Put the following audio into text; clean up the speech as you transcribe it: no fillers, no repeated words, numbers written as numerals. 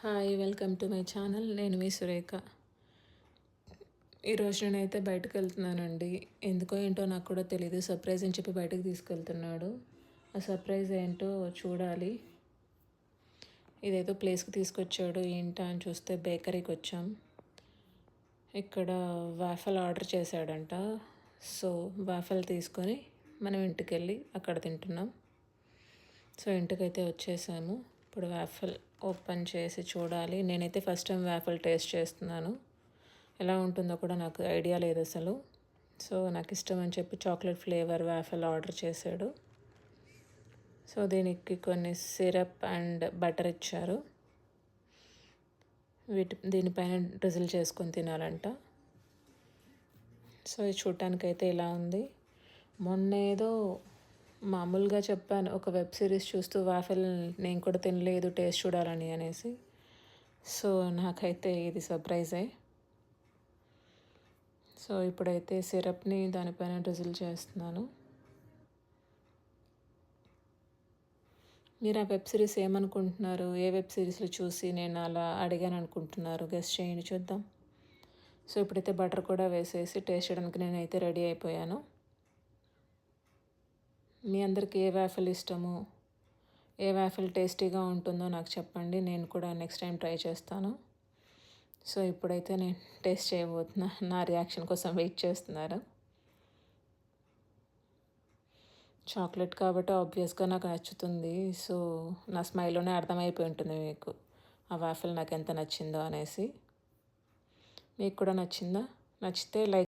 Hi welcome to my channel. నేను మీ సురేఖ. ఈరోజు నేనైతే బయటకు వెళ్తున్నానండి. ఎందుకో ఏంటో నాకు కూడా తెలీదు. సర్ప్రైజ్ అని చెప్పి బయటకు తీసుకెళ్తున్నాడు. ఆ సర్ప్రైజ్ ఏంటో చూడాలి. ఇదేదో ప్లేస్కి తీసుకొచ్చాడు. ఏంటా అని చూస్తే బేకరీకి వచ్చాం. ఇక్కడ వాఫల్ ఆర్డర్ చేశాడంట. సో వాఫల్ తీసుకొని మనం ఇంటికి వెళ్ళి అక్కడ తింటున్నాం. సో ఇంటికైతే వచ్చేసాము. ఇప్పుడు వాఫల్ ఓపెన్ చేసి చూడాలి. నేనైతే ఫస్ట్ టైం వాఫల్ టేస్ట్ చేస్తున్నాను. ఎలా ఉంటుందో కూడా నాకు ఐడియా లేదు అసలు. సో నాకు ఇష్టం అని చెప్పి చాక్లెట్ ఫ్లేవర్ వాఫల్ ఆర్డర్ చేశాడు. సో దీనికి కొన్ని సిరప్ అండ్ బటర్ ఇచ్చారు. దీనిపైన డ్రిజిల్ చేసుకొని తినాలంట. సో ఇది చూడటానికైతే ఇలా ఉంది. మొన్న ఏదో మామూలుగా చెప్పాను, ఒక వెబ్ సిరీస్ చూస్తూ వాఫెల్ నేను కూడా తినలేదు, టేస్ట్ చూడాలని అనేసి. సో నాకైతే ఇది సర్ప్రైజే. సో ఇప్పుడైతే సిరప్ని దానిపైన డ్రిజిల్ చేస్తున్నాను. మీరు ఆ వెబ్ సిరీస్ ఏమనుకుంటున్నారు? ఏ వెబ్ సిరీస్లో చూసి నేను అలా అడిగాను అనుకుంటున్నారు? గెస్ట్ చేయండి చూద్దాం. సో ఇప్పుడైతే బటర్ కూడా వేసేసి టేస్ట్ చేయడానికి నేనైతే రెడీ అయిపోయాను. మీ అందరికీ ఏ వాఫెల్ ఇష్టమో, ఏ వాఫెల్ టేస్టీగా ఉంటుందో నాకు చెప్పండి. నేను కూడా నెక్స్ట్ టైం ట్రై చేస్తాను. సో ఇప్పుడైతే నేను టేస్ట్ చేయబోతున్నా. నా రియాక్షన్ కోసం వెయిట్ చేస్తున్నారు. చాక్లెట్ కాబట్టి ఆబ్వియస్గా నాకు నచ్చుతుంది. సో నా స్మైల్లోనే అర్థమైపోయి ఉంటుంది మీకు ఆ వాఫెల్ నాకు ఎంత నచ్చిందో అనేసి. మీకు కూడా నచ్చిందా? నచ్చితే లైక్